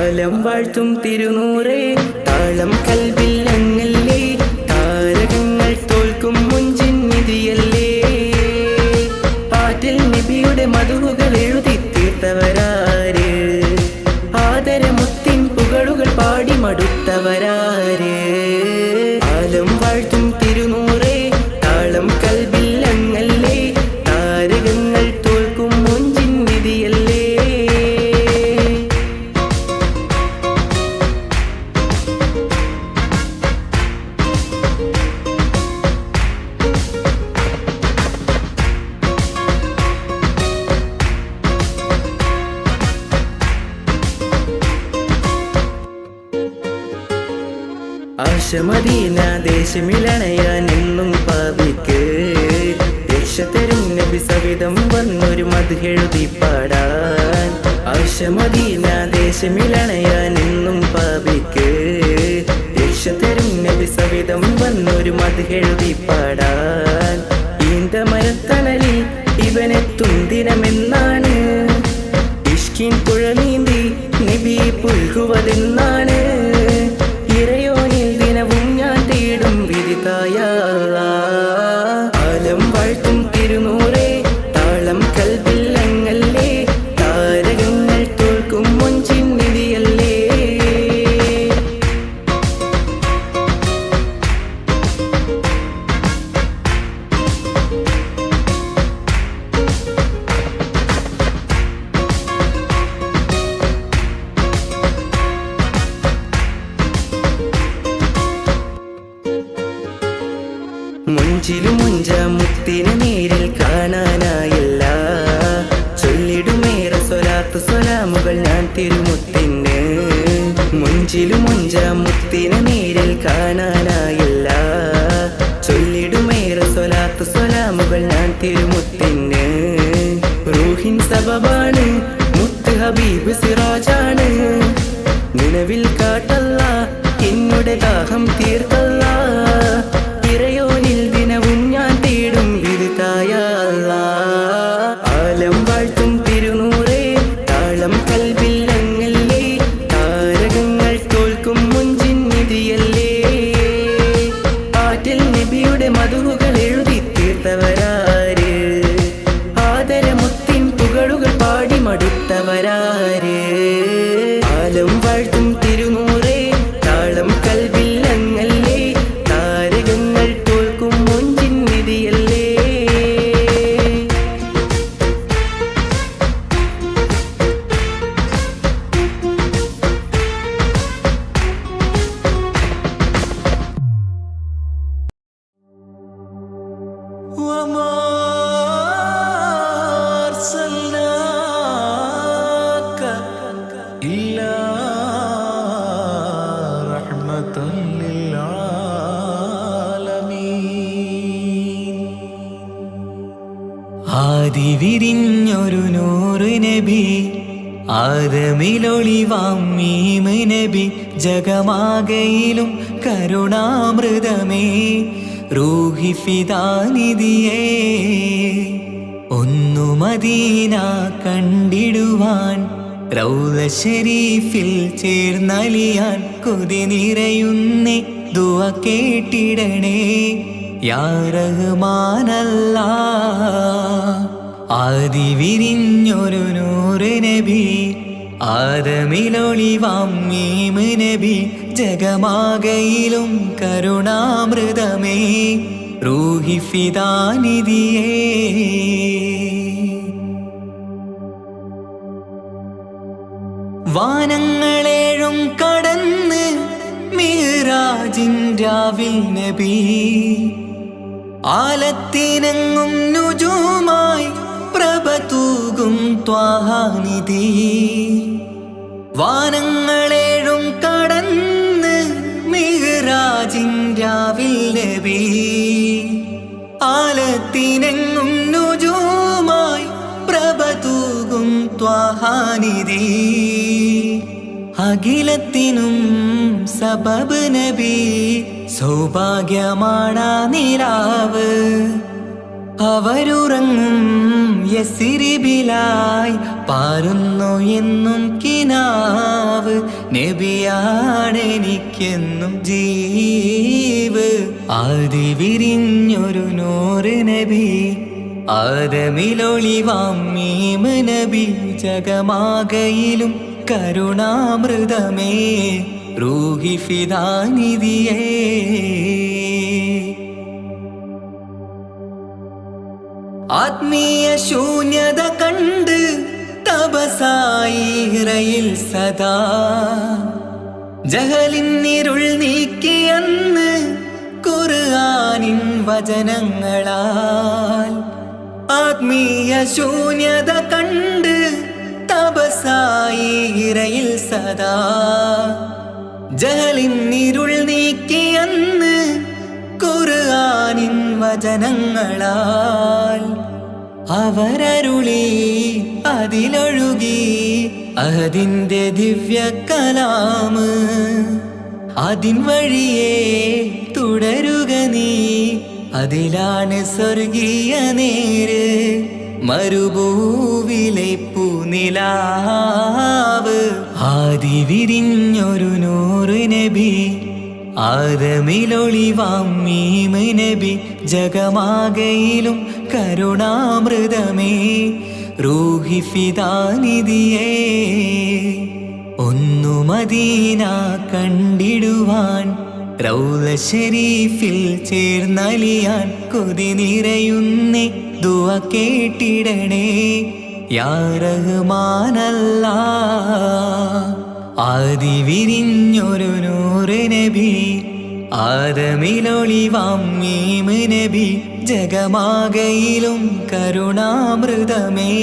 ആലം വാഴ്ത്തും തിരുനൂറേ താളം കൽവിൽ അങ്ങല്ലേ താരകങ്ങൾ തോൽക്കും മുഞ്ചിൻ നിധിയല്ലേ പാട്ടിൽ നബിയുടെ മധുകൾ എഴുതി തീർത്തവരാര് ആദരമുത്തിൻ പുകളുകൾ പാടി മടുത്തവരാര് ആലം വാഴ്ത്തും തിരുനൂറേ താളം കൽവിൽ അങ്ങല്ലേ താരകങ്ങൾ തോൽക്കും മുഞ്ചിൻ നിധിയല്ലേ ആശമദീന ദേശമിലണയാൻ എന്നും പാപിക്ക് രക്ഷ തരും നബി സവിധം വന്നൊരു മദ്ഹെഴുതി പാടാൻ ആശമദീന ദേശമിലണയാൻ എന്നും പാപിക്ക് രക്ഷ തരും നബി സവിധം വന്നൊരു മദ്ഹെഴുതി പാടാൻ ഈന്തമരത്തണലിൽ ഇവനെത്തും ദിനമെന്നാണ് ഇഷ്കിൻ പുഴ നീന്തി നബി പുൽകുവതെന്നാണ് ഇറയോനിൽ ദിനവും ഞാൻ തേടും വിധിതായ ആലം വാഴ്ത്തും തിരുനൂറേ താളം കൽവിൽ അങ്ങല്ലേ താരകങ്ങൾ തോൽക്കും മുഞ്ചിൻ നിധിയല്ലേ മുഞ്ചിലും മുഞ്ച മുത്തിനെ നേരിൽ കാണാനായില്ല ചൊല്ലിടുമേറെ സ്വലാത്ത് സ്വലാമുകൾ ഞാൻ തിരുമുത്തിന് മുഞ്ചിലും മുഞ്ച മുത്തിനെ നേരിൽ കാണാനായില്ല ചൊല്ലിടുമേറെ സ്വലാത്ത് സ്വലാമുകൾ ഞാൻ തിരുമുത്തിന് റൂഹിൻ സബബാണ് മുത്ത് ഹബീബ് സിറാജാണ് നിലവിൽ കാട്ടല്ല എന്നുടെ ദാഹം തീർത്തല്ല ഇറയോനിൽ ദിനവും ഞാൻ തേടും വിധിതായ ആലം വാഴ്ത്തും തിരുനൂറേ താളം കൽവിൽ അങ്ങല്ലേ താരകങ്ങൾ തോൽക്കും മുഞ്ചിൻ നിധിയല്ലേ പാട്ടിൽ നബിയുടെ മധുകൾ എഴുതി തീർത്തവരാര് ആദരമുത്തിൻ പുകളുകൾ പാടി മടുത്തവരാര് ആലം വാഴ്ത്തും തിരുനൂറേ താളം കൽവിൽ അങ്ങല്ലേ താരകങ്ങൾ തോൽക്കും മുഞ്ചിൻ നിധിയല്ലേ ആദിവിരിഞ്ഞൊരു നൂറ് നബി ആദമിലൊളിവാം മീമ് നബി ജഗമാകയിലും കരുണാമൃതമേ റൂഹി ഫിദാനിധിയേ ഒന്നു മദീന കണ്ടിടുവാൻ റൗള ശരീഫിൽ ചേർന്നലിയാൻ കൊതി നിറയുന്നേ ദുആ കേട്ടിടണേ യാ റഹ്മാനല്ലാ ആദിവിരിഞ്ഞൊരു നൂറ് നബി ആദമിലൊളിവാം മീമ് നബി ജഗമാകയിലും കരുണാമൃതമേ റൂഹി ഫിദാനിധിയേ വാനങ്ങളേഴും കടന്ന് മിഹ്റാജിൻ രാവിൽ നബി ആലത്തിനെങ്ങും നുജൂമായി പ്രഭ തൂകും ത്വാഹാനിധി വാനങ്ങളേഴും കടന്ന് മിഹ്റാജിൻ രാവിൽ നബി ആലത്തിനെങ്ങും നുജൂമായി പ്രഭ തൂകും ത്വാഹാനിധി അഖിലത്തിനും സബബ് നബി സൗഭാഗ്യമാണ നിലാവ് അവരുറങ്ങും യസിരിബിലായി പാരുന്നു എന്നും കിനാവ്. നബിയാണെനിക്കെന്നും ജീവ്. ആദി വിരിഞ്ഞൊരു നൂറ് നബി, ആദമിലൊളിവാം മീമ് നബി. ജഗമാകയിലും കരുണാമൃതമേ റൂഹി ഫിദാനിധിയേ. ആത്മീയ ശൂന്യത കണ്ട് തപസായി ഇറയിൽ സദാ. ജഹലിന്നിരുൾ നീക്കിയന്ന് ഖുർആനിൻ വചനങ്ങളാൽ. ആത്മീയ ശൂന്യത കണ്ട് തപസായി ഇറയിൽ സദാ. ജഹലിന്നിരുൾ നീക്കിയന്ന് ഖുർആനിൻ വചനങ്ങളാൽ. അവരരുളി അതിലൊഴുകി അതിൻ്റെ ദിവ്യ കലാമ്. അതിൻ വഴിയേ തുടരുക നീ, അതിലാണ് സ്വർഗീയ നേര്. മരുഭൂവിലെ പൂനിലാവ്. ആദി വിരിഞ്ഞൊരു നൂറ് നബി, ആദമിലൊളിവാം മീമ് നബി. ജഗമാകയിലും കരുണാമൃതമേ റൂഹി ഫിദാനിധിയേ. ഒന്നു മദീന കണ്ടിടുവാൻ, റൗള ശരീഫിൽ ചേർന്നലിയാൻ. കൊതി നിറയുന്നേ ദുആ കേട്ടിടണേ യാ റഹ്മാനല്ലാഹ്. ആദി വിരിഞ്ഞൊരു നൂറ് നബി, ആദമിലൊളിവാം മീമ് നബി. ജഗമാകയിലും കരുണാമൃതമേ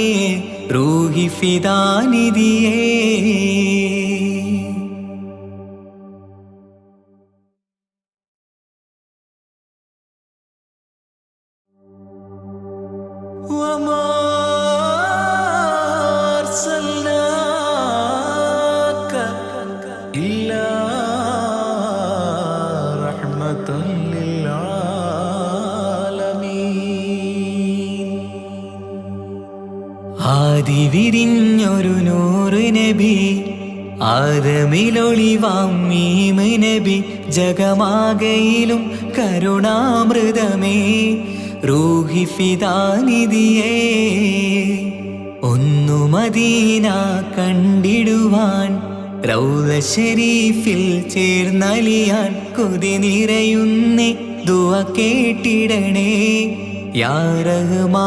റൂഹി ഫിദാനിധിയേ. ആദി വിരിഞ്ഞൊരു നൂറ് നബി, ആദമിലൊളിവാം മീമ് നബി. ജഗമാകയിലും കരുണാമൃതമേ റൂഹി ഫിദാനിധിയേ. ഒന്നു മദീന കണ്ടിടുവാൻ, റൗള ശരീഫിൽ ചേർന്നലിയാൻ. കൊതി നിറയുന്നേ ദുആ കേട്ടിടണേ യാ റഹ്മാനല്ലാഹ്.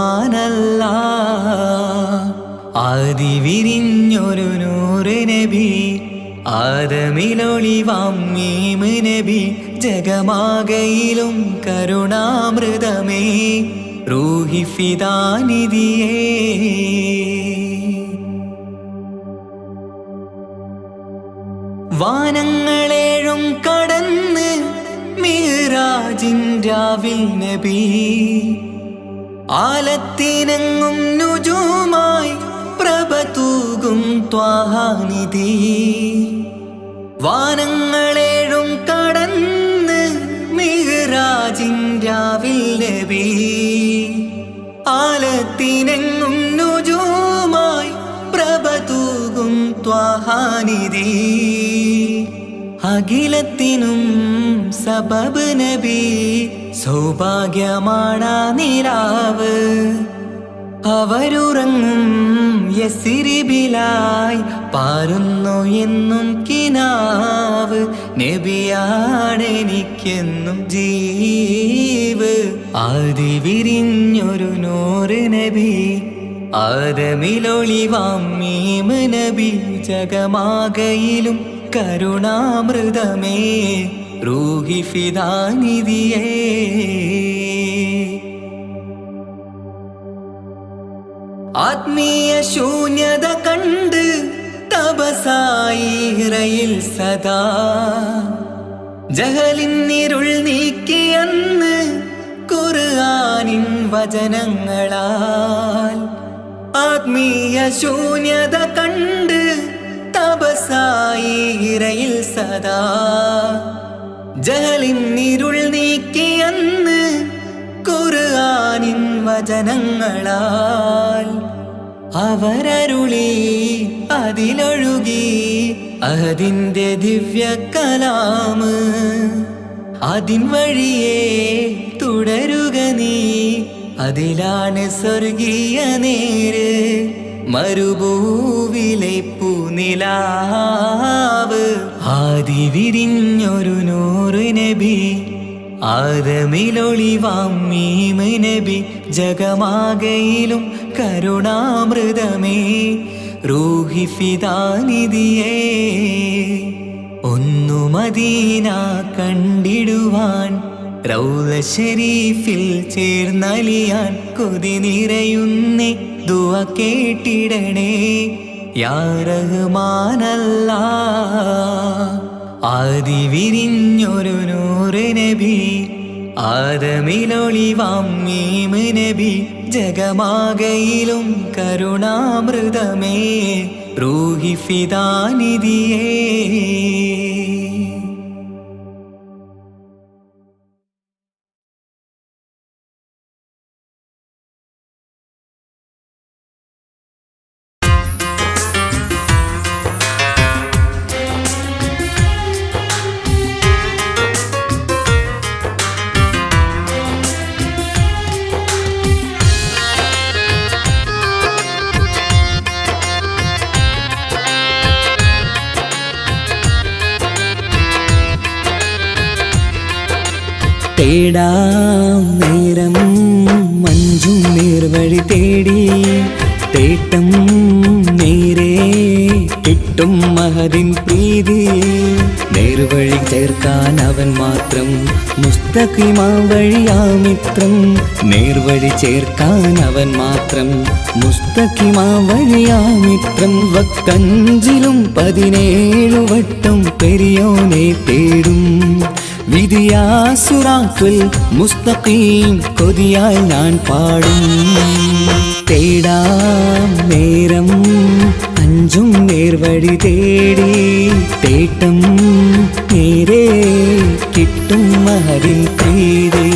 ആദി വിരിഞ്ഞൊരു നൂറ് നബി, ആദമിലൊളിവാം മീമ് നബി. ജഗമാകയിലും കരുണാമൃതമേ റൂഹി ഫിദാനിധിയേ. വാനങ്ങളേഴും കടന്ന് മിഅ്റാജിൻ രാവിൽ നബി. ആലത്തിനെങ്ങും നുജൂമായി പ്രഭ തൂകും ത്വാഹാനിധി. വാനങ്ങളേഴും കടന്ന് മിഅ്റാജിൻ രാവിൽ നബി. ആലത്തിനെങ്ങും നുജൂമായി പ്രഭ തൂകും ത്വാഹാനിധി. അഖിലത്തിനും സബബ് നബി, സൗഭാഗ്യമാണാ നിലാവ്. അവരുറങ്ങും യസിരിബിലായി പാരുന്നു എന്നും കിനാവ്. നബിയാണെനിക്കെന്നും ജീവ്. ആദി വിരിഞ്ഞൊരു നൂറ് നബി, ആദമിലൊളിവാം മീമ് നബി. ജഗമാകയിലും കരുണാമൃതമേ റൂഹി ഫിദാനിധിയേ. ആത്മീയ ശൂന്യത കണ്ട് തപസായി ഇറയിൽ സദാ. ജഹലിന്നിരുൾ നീക്കിയന്ന് ഖുർആനിൻ വചനങ്ങളാൽ. ആത്മീയ ശൂന്യത കണ്ട് തപസായി ഇറയിൽ സദാ. ജഹലിന്നിരുൾ നീക്കിയന്ന് ഖുർആനിൻ വചനങ്ങളാൽ അവരരുളി അതിലൊഴുകി അതിൻ്റെ ദിവ്യ കലാമ് അതിൻ വഴിയേ തുടരുക നീ അതിലാണ് സ്വർഗീയ നേര് മരുഭൂവിലെ പൂനിലാവ് ആദി വിരിഞ്ഞൊരു നൂറ് നബി ആദമിലൊളിവാം മീമ് നബി ജഗമാകയിലും കരുണാമൃതമേ റൂഹി ഫിദാനിധിയേ ഒന്നു മദീന കണ്ടിടുവാൻ റൗള ശരീഫിൽ ചേർന്നലിയാൻ കൊതി നിറയുന്നേ ദുആ കേട്ടിടണേ യാ റഹ്മാനല്ലാഹ് ആദി വിരിഞ്ഞൊരു നൂറ് നബി ആദമിലൊളിവാം മീമ് നബി ജഗമാകയിലും കരുണാമൃതമേ റൂഹി ഫിദാനിധിയേ തേടാം നേരം മഞ്ചും നേർവഴി തേടി തേട്ടം നേരെ കിട്ടും മഹദിൻ പ്രീതി നേർവഴി ചേർക്കാൻ അവൻ മാത്രം മുസ്തഖിമാ വഴിയാ മിത്രം നേർവഴി ചേർക്കാൻ അവൻ മാത്രം മുസ്തഖിമാ വഴിയാ മിത്രം വക്കഞ്ചിലും 17 വട്ടം പെരിയോനെ തേടും വിധിയാ സിറാത്തുൽ മുസ്തഖീം കൊതിയാൽ ഞാൻ പാടും തേടാം നേരം അഞ്ചും നേർവഴി തേടി തേട്ടം നേരെ കിട്ടും മഹദിൻ പ്രീതി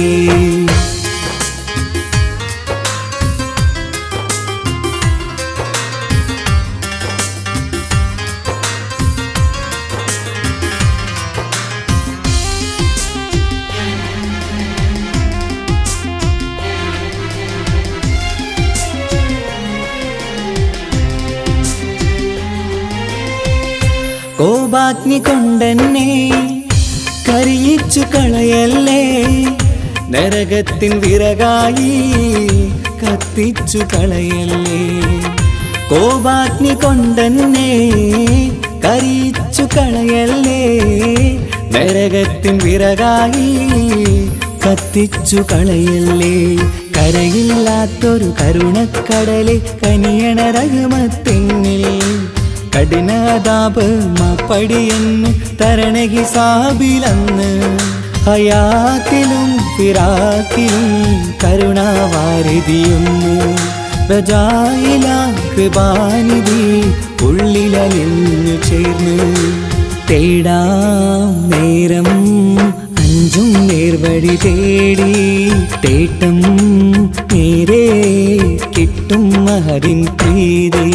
കോപാഗ്നി കൊണ്ടെന്നെ കരിയിച്ചു കളയല്ലേ നരകത്തിൻ വിറകായി കത്തിച്ചു കളയല്ലേ കോപാഗ്നി കൊണ്ടെന്നെ കരിയിച്ചു കളയല്ലേ നരകത്തിൻ വിറകായി കത്തിച്ചു കളയല്ലേ കരയില്ലാത്തൊരു കരുണക്കടലെ കനിയണ റഹ്മത്തിന്നിൽ കഠിനതാപ് മാപ്പടിയെന്ന് തരണ ഹിസാബിലന്ന് ഹയാത്തിലും ഫിറാക്കിലും കരുണാവാരിതിയൊന്ന് പ്രജായില കൃപാനിധി ഉള്ളിലലിഞ്ഞു ചേർന്ന് തേടാം നേരം അഞ്ചും നേർവഴി തേടി തേട്ടം നേരെ കിട്ടും മഹദിൻ പ്രീതി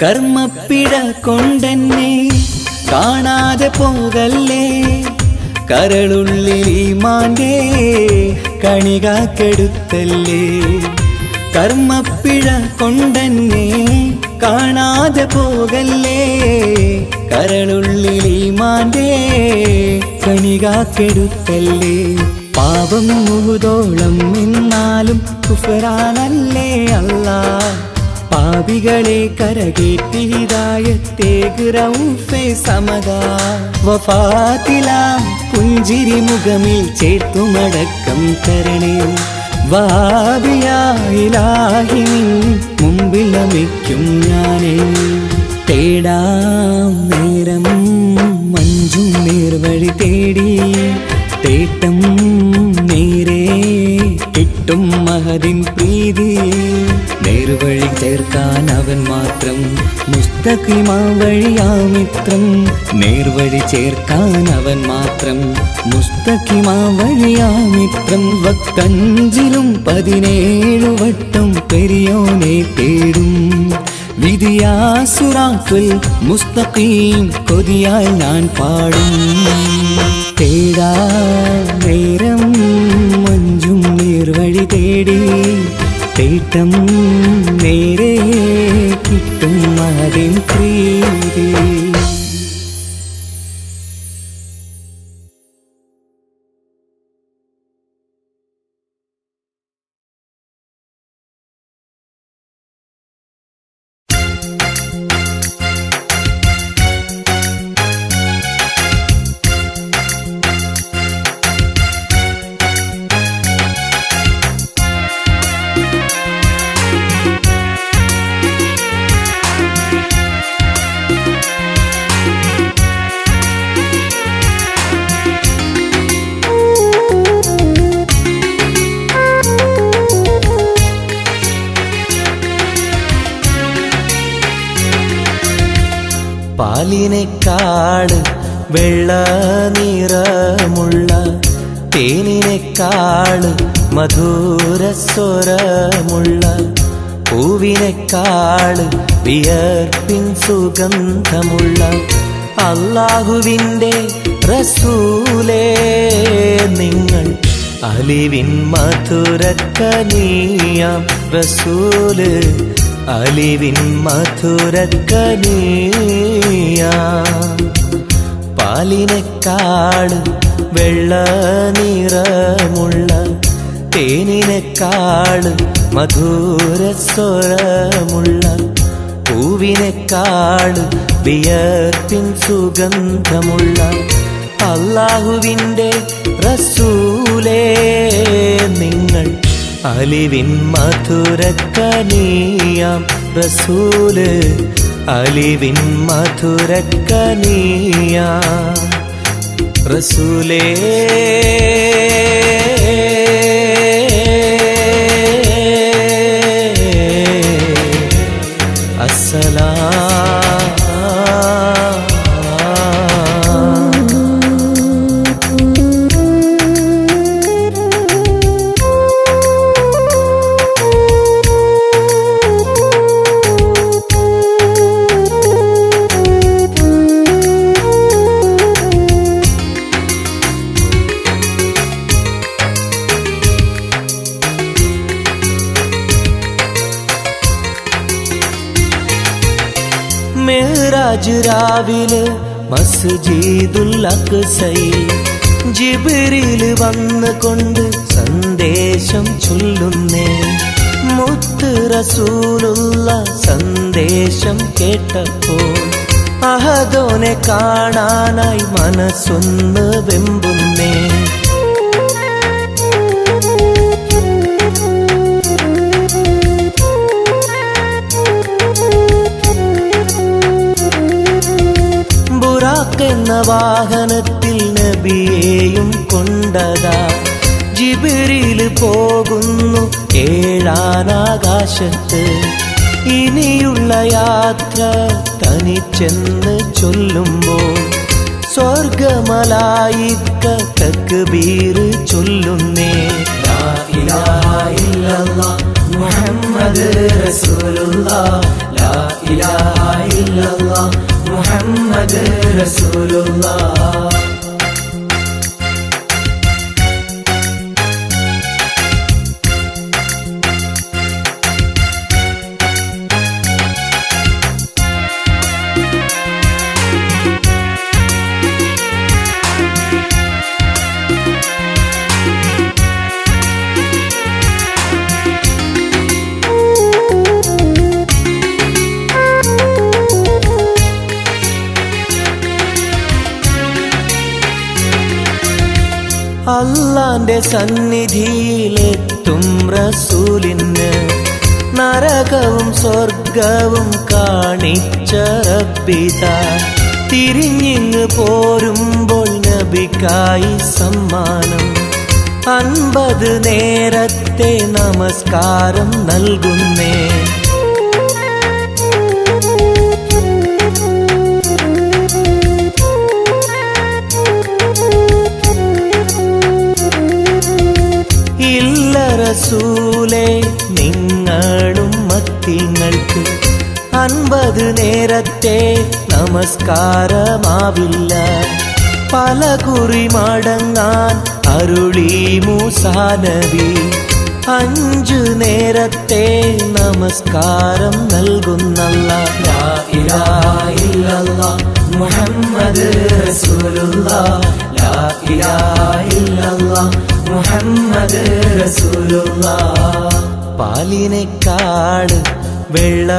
കർമ്മപ്പിട കൊണ്ടെന്നെ കാണാതെ പോകല്ലേ കരളുള്ളിൽ ഈമാന്റെ കണികാക്കെടുത്തല്ലേ കർമ്മപ്പിഴ കൊണ്ടെന്നെ കാണാതെ പോകല്ലേ കരളുള്ളിൽ ഈമാന്റെ കണികാക്കെടുത്തല്ലേ പാപം മുഹുദോളം എന്നാലും കുഫ്റാനല്ലേ അല്ലാഹ് പാപികളെ കരകേറ്റി ഹിദായത്തേക് റഊഫേ സമദാ വഫാത്തിലാം പുഞ്ചിരി മുഖമിൽ ചേർത്തുമടക്കം തരണേ വഹാബിയായിലാഹി നിൻ മുമ്പിൽ നമിക്കും ഞാനേ. തേടാം നേരം മഞ്ചും നേർവഴി തേടി, തേട്ടം നേരെ കിട്ടും മഹദിൻ പ്രീതി. നേർവഴി ചേർക്കാൻ അവൻ മാത്രം, മുസ്തഖിമാ വഴിയാ മിത്രം. നേർവഴി ചേർക്കാൻ അവൻ മാത്രം, മുസ്തഖിമാ വഴിയാ മിത്രം. വക്കഞ്ചിലും 17 വട്ടം പെരിയോനെ തേടും, വിധിയാ സിറാത്തുൽ മുസ്തഖീം കൊതിയാൽ ഞാൻ പാടും. തേടാ നേരം മഞ്ചും നേർവഴി തേടി, തേട്ടം നേരെ കിട്ടും മഹദിൻ പ്രീതി. പാലിനെക്കാട് വെള്ള നിറമുള്ള, തേനിനെക്കാട് മധുരസ്വരമുള്ള, പൂവിനെക്കാട് വിയർപ്പിൻ സുഗന്ധമുള്ള അല്ലാഹുവിൻ്റെ റസൂലേ നിങ്ങൾ. അലിവിൻ മധുരക്കനിയാം റസൂല്, അലിവിൻ മധുരക്കനിയാം. പാലിനെക്കാട് വെള്ള നിറമുള്ള, തേനിനെക്കാട് മധുരസ്വരമുള്ള, പൂവിനെക്കാട് വിയർപ്പിൻ സുഗന്ധമുള്ള അല്ലാഹുവിൻ്റെ റസൂലേ നിങ്ങൾ. അലിവിൻ മധുരക്കനിയാം റസൂല്, അലിവിൻ മധുരക്കനിയാം റസൂലേ. മിഅ്റാജ് രാവിലെ മസ്ജിദുൽ അഖ്സയിൽ ജിബ്രീൽ വന്നുകൊണ്ട് സന്ദേശം ചൊല്ലുന്നേ. മുത്ത് റസൂലുള്ള സന്ദേശം കേട്ടപ്പോൾ അഹദോനെ കാണാനായി മനസ്സൊന്ന് വെമ്പുന്നേ. എന്ന വാഹനത്തിൽ നബിയെയും കൊണ്ടതാ ജിബ്രീൽ പോകുന്നു ഏഴാനാകാശത്ത്. ഇനിയുള്ള യാത്ര തനിച്ചെന്ന് ചൊല്ലുമ്പോൾ സ്വർഗമലായിക്ക തക്ബീർ ചൊല്ലുന്നേ. ലാ ഇലാഹ ഇല്ലല്ലാഹ് മുഹമ്മദ് റസൂലുള്ളാഹ്, ലാ ഇലാഹ ഇല്ലല്ലാഹ് മുഹമ്മദ് റസൂലുള്ളാഹ്. അല്ലാന്റെ സന്നിധിയിലെത്തും റസൂലിന് നരകവും സ്വർഗവും കാണിച്ച റബ്ബിതാ തിരിഞ്ഞിങ്ങ് പോരുമ്പോൾ നബിക്കായി സമ്മാനം 50 നേരത്തെ നമസ്കാരം നൽകുന്നേ. ഇല്ല റസൂലേ നിങ്ങളും മത്തിങ്ങൾക്ക് 50 നേരത്തെ നമസ്കാരമാവില്ല. പല കുറി മടങ്ങാൻ അരുളി മൂസാ നബി 5 നേരത്തെ നമസ്കാരം നൽകുന്നല്ലാഹ്. ലാ ഇലാഹ ഇല്ലല്ലാഹ് മുഹമ്മദ് റസൂലുള്ളാഹ്. ലാ ഇലാഹ ഇല്ലല്ലാഹ് മുഹമ്മദ് റസൂലുള്ളാഹ്. പാലിനെക്കാട് വെള്ള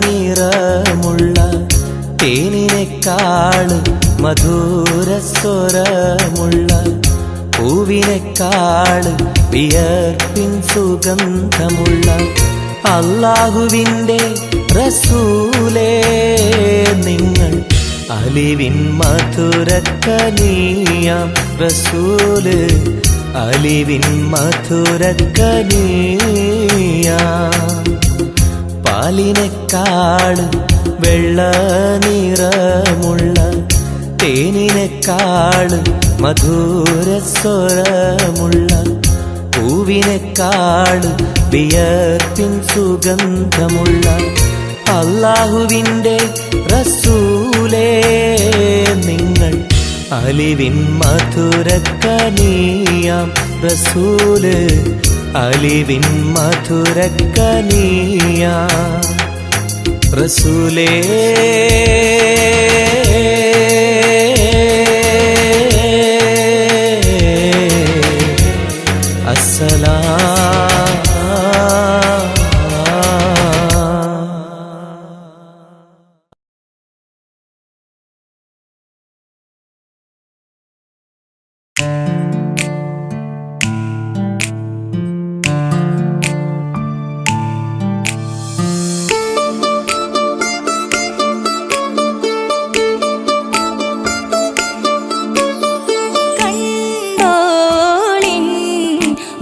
നിറമുള്ള തേനിനെക്കാട് മധുരസ്വരമുള്ള പൂവിനെക്കാട് വിയർപ്പിൻ സുഗന്ധമുള്ള അല്ലാഹുവിൻ്റെ റസൂലേ നിങ്ങൾ അലിവിൻ മധുരക്കനിയാം റസൂല് അലിവിൻ മധുരക്കനിയാം. പാലിനെക്കാട് വെള്ള നിറമുള്ള തേനിനെക്കാട് മധുരസ്വരമുള്ള പൂവിനെക്കാട് വിയർപ്പിൻ സുഗന്ധമുള്ള അല്ലാഹുവിൻ്റെ റസൂലേ നിങ്ങൾ അലിവിൻ മധുരക്കനിയാം റസൂല് അലിവിൻ മധുരക്കനിയാം റസൂലേ.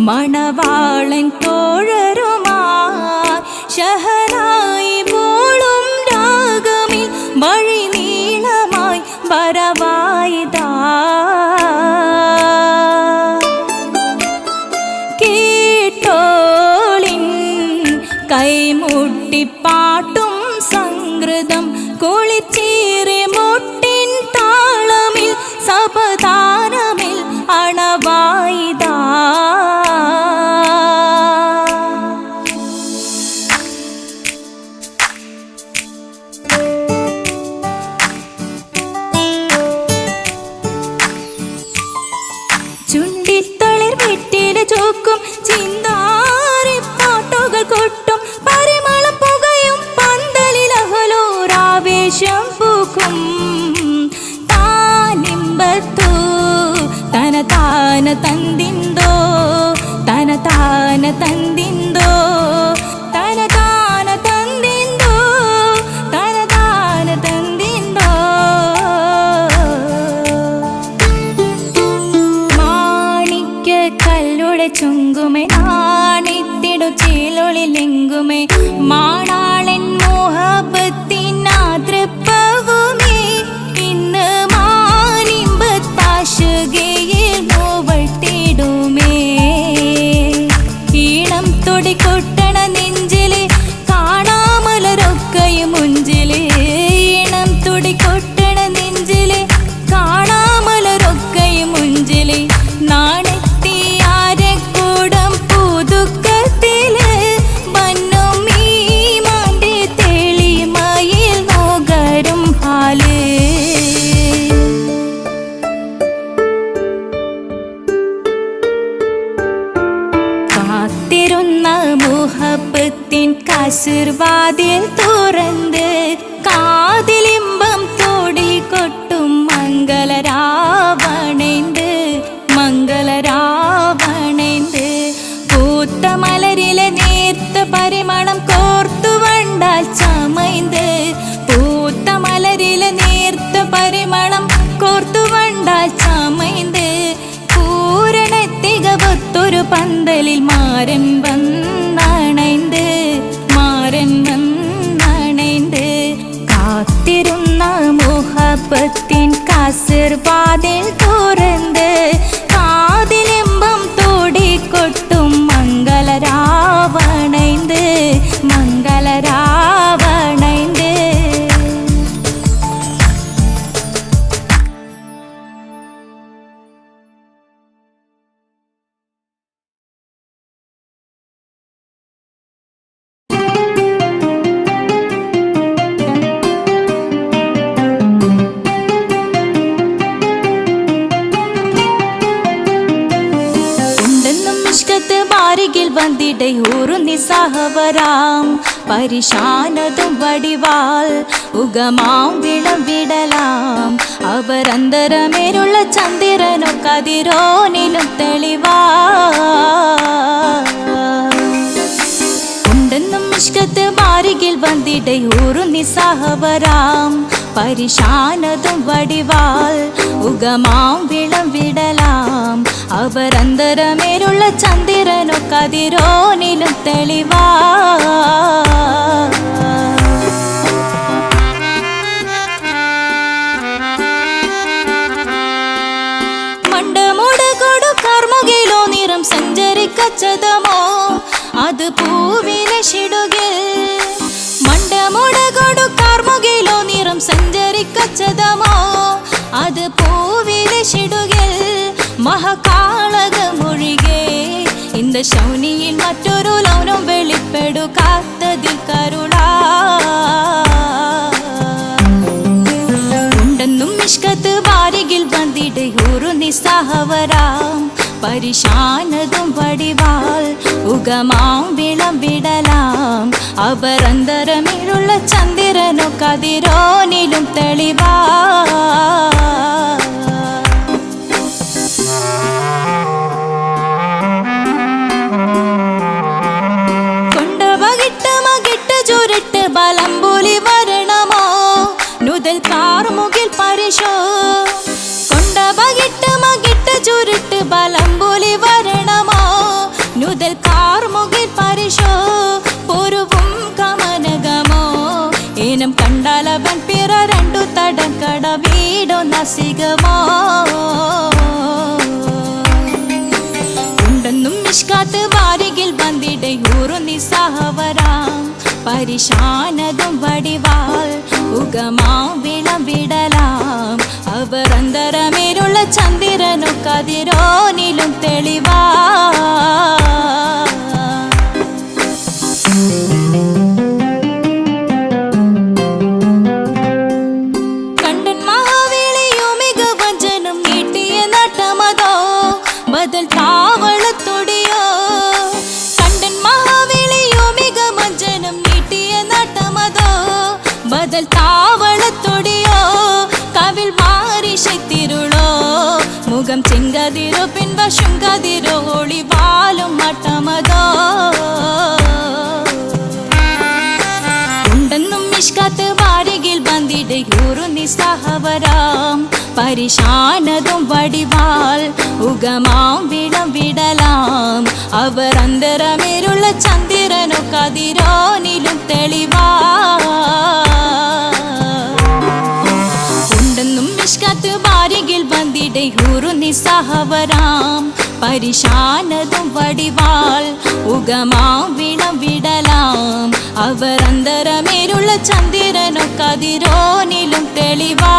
മണവാളൻ തോഴരുമായി ശഹനായി പോളും രാഗമിൽ വഴി നീളമായി വരവായിതാ. കേട്ടോളിൻ കൈമുട്ടിപ്പാട്ടും സംഗൃതം കുളിച്ചേറി മുട്ടിൻ താളമിൽ സപതാരമിൽ അണവായിതാ. மாறன் வந்தணைந்து மாறன் வந்தணைந்து കാത്തിരുന്ന മുഹബത്തിൻ കസിർവാതിൽ തുറന്ന് കാതിലിമ്പം തോടിക്കൊട്ടും മംഗളരാവണൈந்து മംഗളരാവണൈந்து അരികിൽ വന്നിടയൂറു നിസ്സഹവരാം പരിശാനതും വടിവാൾ ഉഗമാം വിളവിടലാം അവരന്തരമേലുള്ള ചന്ദ്രനോ കതിരോനിലും തെളിവാ ഉണ്ടെന്നും ഇഷ്കത്ത് മാരികിൽ വന്നിടയൂറു നിസ്സഹവരാം പരിശാനതും വടിവാൾ ഉഗമാം വിളവിടലാം അവരന്തരമേലുള്ള ചന്ദ്രനോ കതിരോനിലും തെളിവാ മണ്ടമുടകൊടു കർമുകിലോ നിറം സഞ്ചരിക്കച്ചതമോ അത് പൂവിലെ ഷിടുകിൽ മണ്ടമുടകൊടു കർമുകിലോ നിറം സഞ്ചരിക്കച്ചതമോ അത് പൂവിലെ ഷിടുകിൽ മഹകാളകമൊഴികെ இந்த ശൗനിയിൽ മറ്റൊരു ലൗനം വെളിപ്പെടുക്കാത്തതിൽ കരുളാ ഉണ്ടെന്നും ഇഷ്കത്ത് വാരികിൽ വന്നിടയൂറു നിസ്സഹവരാം പരിശാനതും വടിവാൾ ഉഗമാം വിളവിടലാം അവരന്തരമിലുള്ള ചന്ദ്രനോ കതിരോനിലും തെളിവാ ചുരുട്ട് ബലംപുലി വരണമോ നുതൽ കാർമുകിൽ പരിശോ കൊണ്ടപകിട്ട് മകിട്ട് ചുരുട്ട് ബലംപുലി വരണമോ നുതൽ കാർമുകിൽ പരിശോ പൊരുവും കമനകമോ ഏനം കണ്ടാലവൻ പിറ രണ്ടു തടക്കട വീടോ നസികമോ ഉണ്ടെന്നും ഇഷ്കാത്ത് വാരികിൽ വന്നിടയൂറു നിസ്സഹവരാം പരിശാനതും വടിവാൾ ഉഗമാം വിളവിടലാം അവരന്തരമേലുള്ള ചന്ദ്രനോ കതിരോനിലും തെളിവാ കണ്ടൻ മഹാവേളിയോ മികവഞ്ചനം നീട്ടിയ നട്ടമതോ ബദൽ താവളത്തൊടിയോ കണ്ടൻ മഹാവേളിയോ മികവഞ്ചനം നീട്ടിയ നട്ടമതോ ബദൽ താവളത്തൊടിയോ കവിൽ മാറി ശക്തിരുളോ മുഖം ചെങ്കതിരോ പിൻവശം കതിരോ ഒളിവാലും മട്ടമതോ ഉണ്ടെന്നും ഇഷ്കാത്ത് വാരികിൽ വന്നിടയൂറു നിസ്സഹവരാം പരിശാനതും വടിവാൾ ഉഗമാം വിളവിടലാം അവരന്തരമേലുള്ള ചന്ദ്രനോ കതിരോനിലും തെളിവാ ഉണ്ടെന്നും ഇഷ്കാത്ത് വാരികിൽ വന്നിടയൂറു നിസ്സഹവരാം പരിശാനതും വടിവാൾ ഉഗമാം വിളവിടലാം അവരന്തരമേലുള്ള ചന്ദ്രനോ കതിരോനിലും തെളിവാ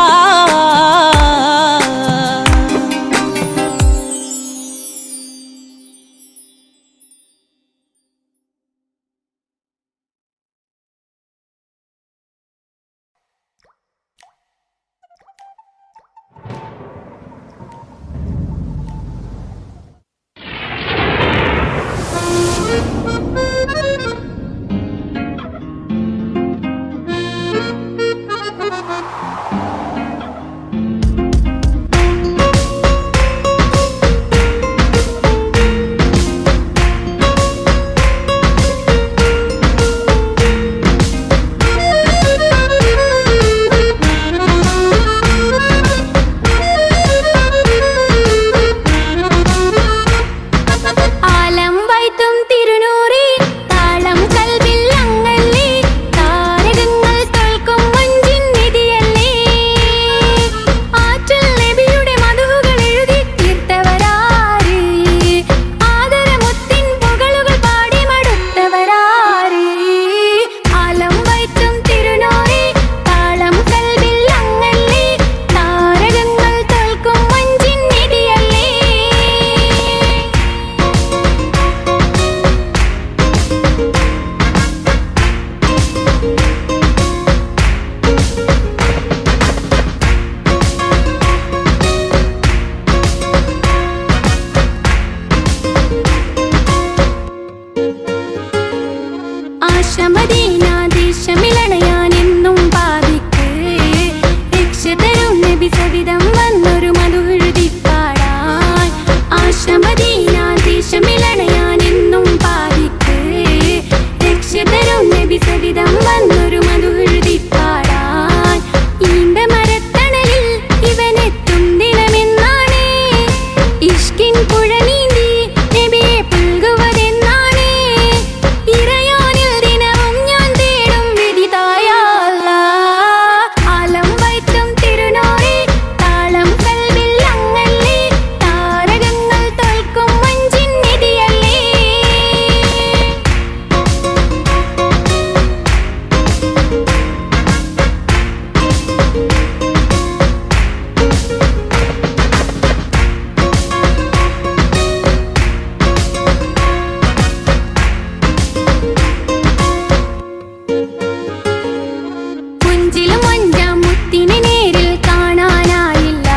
നബി സവിധം വന്നൊരു മധുഹൃതിപ്പാടാൻ ആശ്രമദീനാദേശമിലണയാൻ എന്നും പാതിക്ക് രക്ഷതരും നബി സവിധം വന്നൊരു മധുഹൃതിപ്പാടാൻ ഈണ്ട മരത്തണലിൽ ഇവനെത്തും ദിനമെന്നാണ് ഇഷ്കിൻ പുഴ നീന്തി നബിയെ പുൽകുവതെന്നാണ് ഇറയോനിൽ ദിനവും ഞാൻ തേടും വിധിതായ ആലം വൈത്തും തിരുനോരെ താളം കൽവിൽ അങ്ങല്ലേ താരകങ്ങൾ തോൽക്കും മഞ്ചിൻ നിധിയല്ലേ പുഞ്ചിലും അഞ്ചാം മുത്തിനെ നേരിൽ കാണാനായില്ല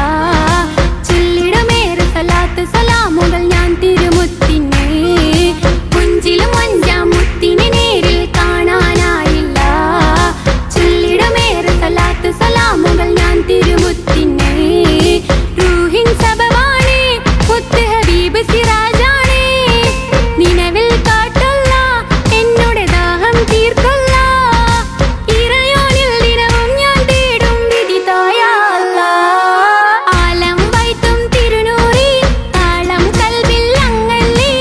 ചൊല്ലിടുമേറെ സലാത്ത് സലാമുകൾ ഞാൻ തിരുമുത്തിനെ പുഞ്ചിലും അഞ്ചാം മുത്തിനെ നേരിൽ കാണാനായില്ല ചൊല്ലിടുമേറെ സലാത്ത് സലാമുകൾ ഞാൻ തിരുമുത്തിനെ റൂഹിൻ സബവാണ് മുത്ത് ഹബീബ് സിറാജാണ് നിലവിൽ കാട്ടല്ല എന്നോട് ദാഹം തീർക്കല്ല ഇറയോനിൽ ദിനവും ഞാൻ തേടും വിധിതായ ആലം വൈത്തും തിരുനൂറി താളം കൽവിൽ അങ്ങല്ലേ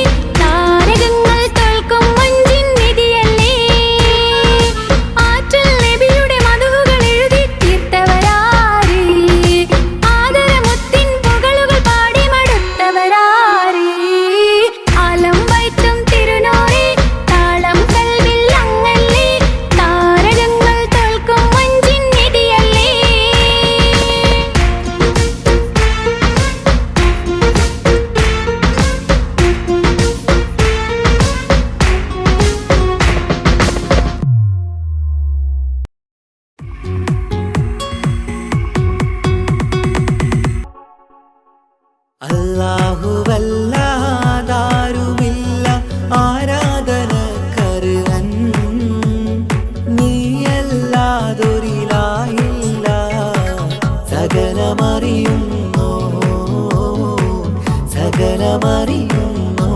താരകങ്ങൾ തോൽക്കും മഞ്ചിൻ നിധിയല്ലേ ആറ്റൽ നബിയുടെ മധുകൾ എഴുതി തീർത്തവരാര് ആദരമുത്തിൻ പുകളുകൾ പാടി മടുത്തവരാര് ആലം വൈത്തും തിരുനൂറി താളം കൽവിൽ അങ്ങല്ലേ താരകങ്ങൾ തോൽക്കും മഞ്ചിൻ നിധിയല്ലേ അല്ലാഹുവല്ലാതാരുമില്ല ആരാധനക്കർഹൻ നീയല്ലാതൊരിലായില്ല സകലമറിയുന്നോ സകലമറിയുന്നോ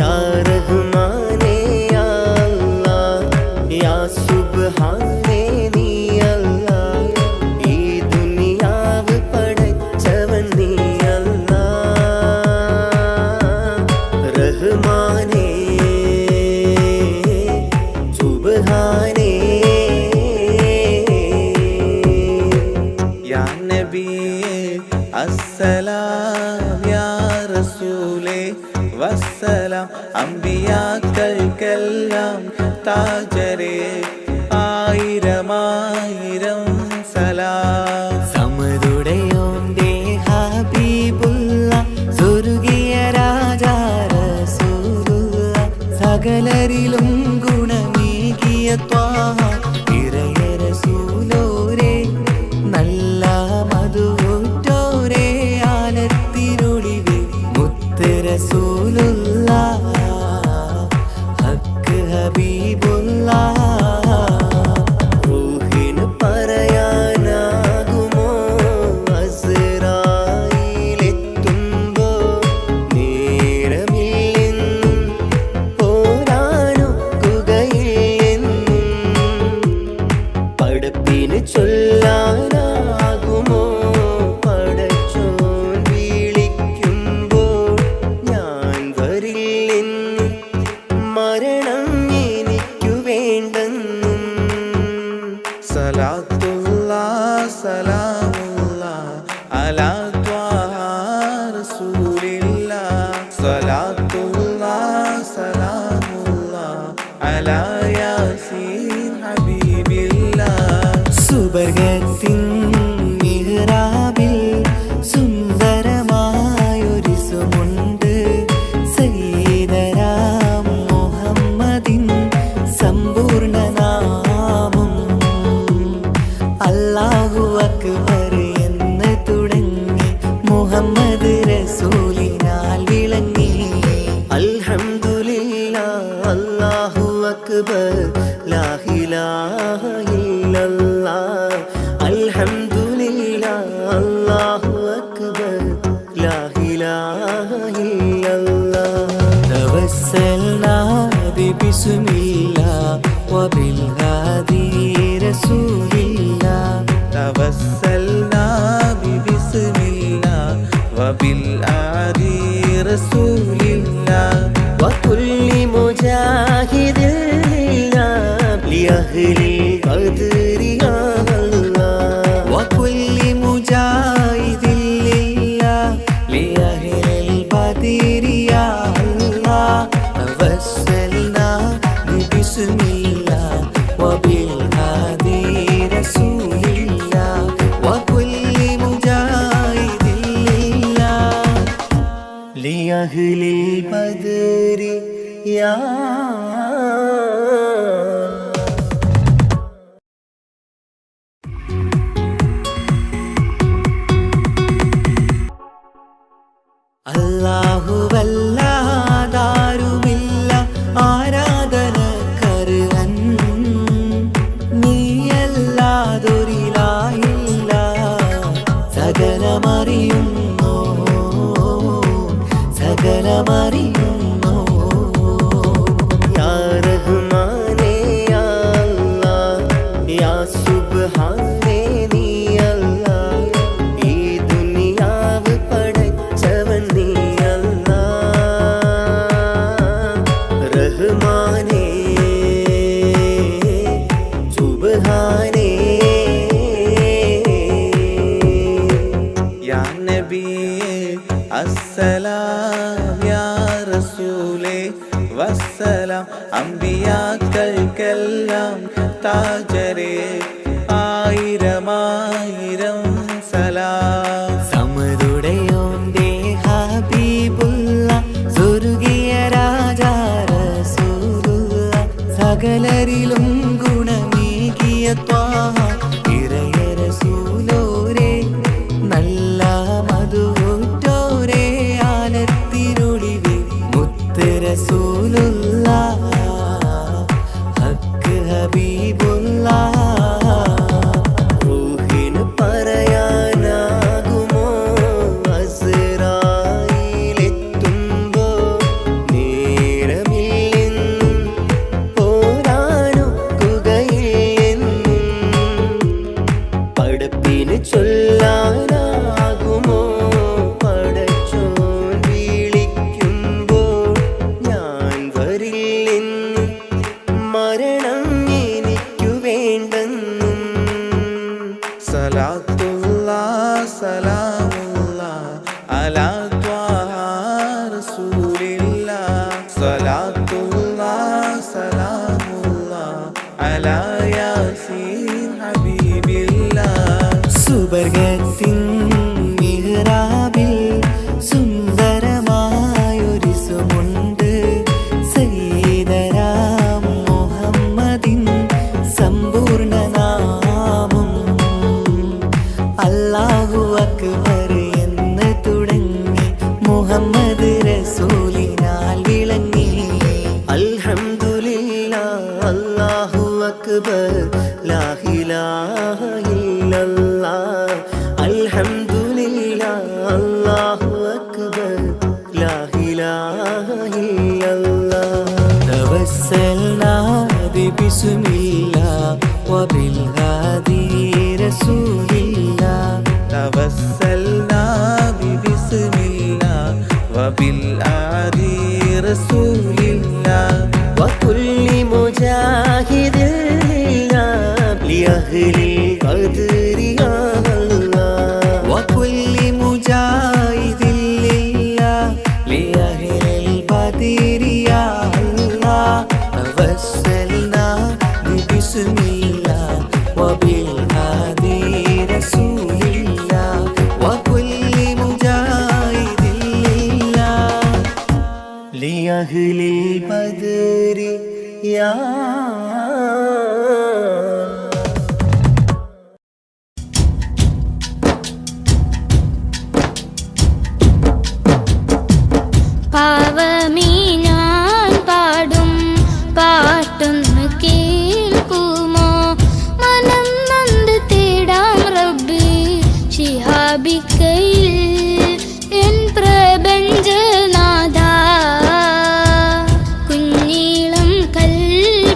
യാ റഹ്മാനേ യാ അല്ലാഹ് യാ സുബ്ഹാനേ നീ അല്ലാഹ് ഈ ദുനിയാവ് പടച്ചവൻ നീ അല്ലാഹ് റഹ്മാനേ സുബ്ഹാനേ യാ നബിയേ അസ്സലാം യാ റസൂലേ വസ്സലാം അമ്പിയാക്കൾക്കെല്ലാം താജരേ ആയിരമായിരം സലാം സമതുടയോന്റെ ഹബീബുള്ള സ്വർഗീയ രാജാ റസൂലുള്ള സകലരിലും ഗുണമേകിയ ത്വാഹ ഇറയ റസൂലോരേ നല്ല മധുറ്റോരേ ആലത്തിനൊളിവേ മുത്ത് റസൂലുള്ള ഹക്ക് ഹബീബുള്ള റൂഹിന് പറയാനാകുമോ അസ്റായിലെത്തുമ്പോ നേരമില്ലെന്നും പോരാനൊക്കുകയില്ലെന്നും പടപ്പിന് ചൊല്ലാനാകുമോ പടച്ചോൻ വിളിക്കുമ്പോൾ ഞാൻ വരില്ലെന്ന് മരണം എനിക്കു വേണ്ടെന്നും സലാത്തുല്ലാ സലാമുല്ലാ അലാ ത്വാഹ റസൂലില്ലാ സലാത്തുല്ലാ സലാമുല്ലാ അലാ യാസീൻ ഹബീബില്ലാ സുബർഗത്തിൻ മിഹ്റാബിൽ സുന്ദരമായൊരു സുമുണ്ട് സയ്യിദനാം മുഹമ്മദിൻ സമ്പൂർണ്ണ നാമം അല്ലാഹു അക്ബർ എന്ന് തുടങ്ങി മുഹമ്മദ് റസൂലിനാൽ വിളങ്ങി അൽഹംദുലില്ലാ അല്ലാഹു അക്ബർ ലാ ഇലാഹ ഇല്ലല്ലാഹ് അൽഹംദുലില്ലാ رسول الله وكل مجاهد لله لأهل القدر يا الله وكل مجاهد لله لأهل البدر يا الله توسلنا ببسم الله وبالهادي رسول الله وكل مجاهد لله لأهل البدر يا അല്ലാഹുവല്ലാതാരുമില്ല ആരാധനക്കർഹൻ നീയല്ലാതൊരിലായില്ല സകലമറിയുന്നു സകലമറിയുന്നു യാ റഹ്മാനേ യാ അല്ലാഹ് യാ സുബ്ഹാനേ നീ അല്ലാഹ് ഈ ദുനിയാവ് പടച്ചവൻ നീ അല്ലാഹ് റഹ്മാനേ സുബ്ഹാനേ യാ നബിയേ അസ്സലാം യാ റസൂലേ വസ്സലാം അമ്പിയാക്കൾക്കെല്ലാം താജരേ ആയിരമായിരം സലാം സമതുടയോന്റെ ഹബീബുള്ള സ്വർഗീയ രാജാ റസൂലുള്ള സകലരിലും ഗുണമേകിയ ത്വാഹ ഇറയ റസൂലോരേ നല്ല മധുറ്റോരേ ആലത്തിരുളിവേ മുത്ത് റസൂലുള്ള ഹക്ക് ഹബീബുള്ള റൂഹിന് പറയാനാകുമോ അസ്റായിലെത്തുമ്പോ നേരമില്ലെന്നും പോരാനൊക്കുകയില്ലെന്നും പടപ്പിന് ചൊല്ലാനാകുമോ പടച്ചോൻ വിളിക്കുമ്പോൾ ഞാൻ വരില്ലെന്ന് മരണം എനിക്കു വേണ്ടെന്നും സലാത്തുല്ലാഹ് സലാമുല്ലാഹ് അലാ ത്വാഹ റസൂലില്ലാഹ് സലാത്തുല്ലാഹ് സലാമുല്ലാഹ് അലാ യാസീൻ ഹബീബില്ലാഹ് സുബർഗത്തിൻ മിഹ്റാബിൽ സുന്ദരമായൊരു സുമുണ്ട് സയ്യിദനാ മുഹമ്മദിൻ സമ്പൂർണ്ണ നാമം അല്ലാഹു അക്ബർ എന്ന് തുടങ്ങി മുഹമ്മദ് റസൂലിനാൽ വിളങ്ങി അൽഹംദുലില്ലാഹ് അല്ലാഹു അക്ബർ ലാ ഇലാഹ ഇല്ലല്ലാഹ് അൽഹംദുലില്ലാഹ് അല്ലാഹു അക്ബർ ലാ ഇലാഹ ഇല്ലല്ലാഹ് തവസ്സൽനാ ബിസ്മില്ലാഹ് വബിൽഹാദി റസൂലില്ലാഹ് توسلنا ببسم الله وبالآدي رسول الله وكل مجاهد لله لأهل القدر يا الله وكل مجاهد لله لأهل البدر يا الله توسلنا ببسم الله وبالهادي رسول الله وكل مجاهد لله لأهل البدر يا പാവമീ ഞാൻ പാടും പാട്ടൊന്ന് കേൾക്കുമോ മനം നൊന്ത് തേടാം റബ്ബ് ശിഹാബിക്കയിൽ എൻ പ്രപഞ്ചനാഥ കുഞ്ഞീളം കല്ല്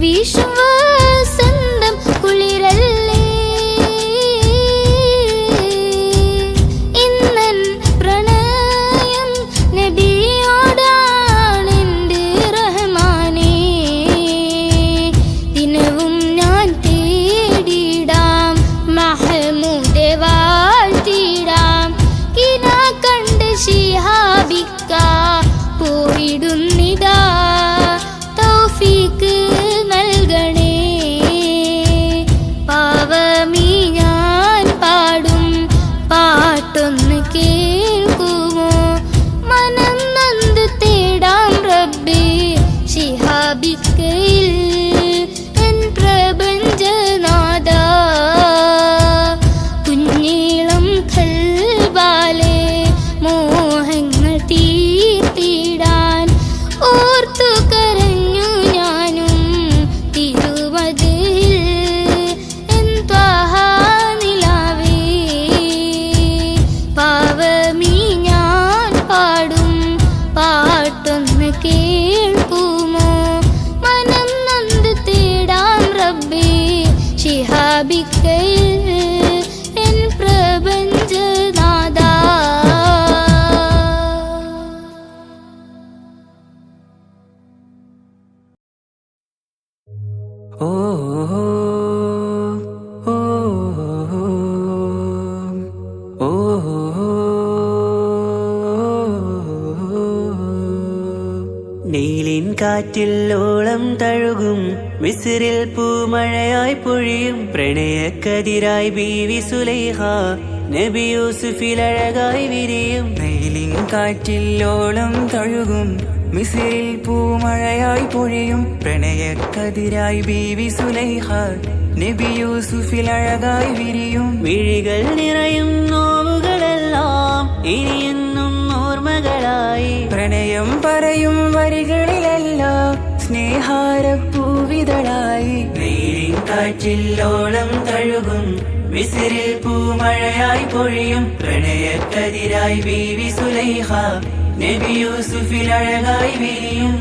വീശും വസന്തം കുളിരല്ലേ ഇന്നൻ പ്രണയം നബിയോടാണെൻ്റെ റഹ്മാനേ ദിനവും ഞാൻ തേടിടാം മഹ്മൂദെ വാഴ്ത്തിടാം കിനാ കണ്ട് ശിഹാബിക്ക പോയിടുന്നിതാ തൗഫീക്ക് നൽകണേ പാവമീ ഞാൻ പാടും പാട്ടൊന്ന് കേൾക്കുമോ മനം നൊന്ത് തേടാം റബ്ബേ ശിഹാബിക്കയിൽ എൻ പ്രപഞ്ചനാഥ കുഞ്ഞീളം ഖൽബാലെ മോഹങ്ങൾ തീർത്തിടാൻ ഓർത്തു കരഞ്ഞു ഞാനും തിരുമതിൽ എൻ ത്വാഹ നിലാവേ പാവമീ ഞാൻ പാടും പാട്ടൊന്ന് കേൾക്കുമോ മനം നൊന്ത് തേടാം റബ്ബേ ശിഹാബിക്കയിൽ എൻ പ്രപഞ്ചനാഥ ഓ ഓ ഓ നീലിൻ കാറ്റിൽ ഓളം തഴുകും മിസ്രിൽ പൂമഴയായി പൊഴിയും പ്രണയക്കതിരായി ബീവി സുലൈഹ നബി യൂസുഫിൽ അഴകായി വിരിയും നീലിൻ കാറ്റിൽ ഓളം തഴുകും മിസ്രിൽ പൂമഴയായി പൊഴിയും പ്രണയക്കതിരായി ബീവി സുലൈഹ നബി യൂസുഫിൽ അഴകായി വിരിയും വിഴികൾ നിറയും നോവുകളെല്ലാം ഇനിയെന്നും ഓർമ്മകളായി പ്രണയം പറയും വരികളിലെല്ലാം സ്നേഹാരപ്പൂവിതളായി നീലിൻ കാറ്റിൽ ഓളം തഴുകും മിസ്രിൽ പൂമഴയായി പൊഴിയും പ്രണയക്കതിരായി ബീവി സുലൈഹ നബി യൂസുഫിൽ അഴകായി വിരിയും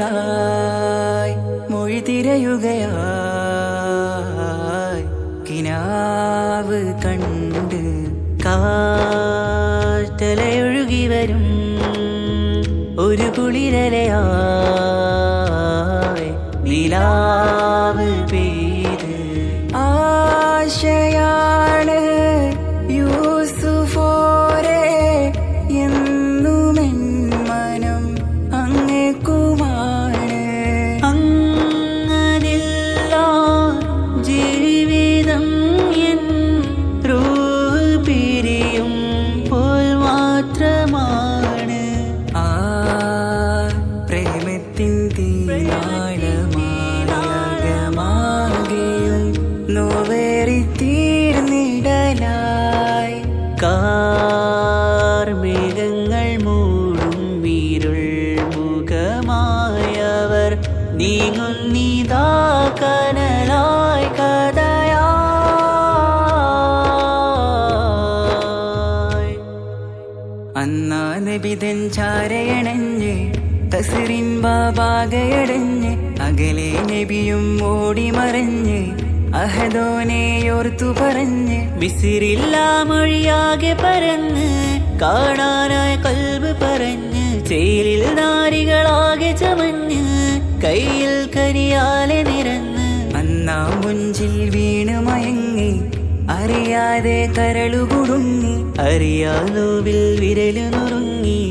പകലിരവുകളായി മൊഴി തിരയുകയായി കിനാവ് കണ്ട് കാറ്റലയൊഴുകി വരും ഒരു കുളിരലയായി നിലാവ് പെയ്ത് ആശയാണ് യൂസുഫോരെ എന്നുമെൻ മനം അങ്ങേക്കുമാണ് അങ്ങനില്ല ജീവിതം എൻ റൂഹ് പിരിയും പോൽ മാത്രമാണ് ആ പ്രേമത്തിൻ തീരാളമാകെയും നോവേറി തീർന്നിടലായി കാർമേഘങ്ങൾ മൂടും വീരുൾ മുഖമായവർ നീങ്ങുന്നിതാ കനലായി കഥയായി അന്നാ നബിതൻ ചാരയണഞ്ഞ് തസ്റിൻ ബാബാകയടഞ്ഞ് അകലെ നബിയും ഓടിമറഞ്ഞ് അഹദോനെയോർത്തു പറഞ്ഞ് മിസിറില്ല മൊഴിയാകെ പരന്ന് കാണാനായ കൽബ് പറഞ്ഞ് ചേലിൽ നാരികളാകെ ചമഞ്ഞ് കയ്യിൽ കരിയാലെ നിരന്ന് അന്നാ മുഞ്ചിൽ വീണ് മയങ്ങി അറിയാതെ കരളുകുടുങ്ങി അറിയാലോവിൽ വിരലു നുറുങ്ങി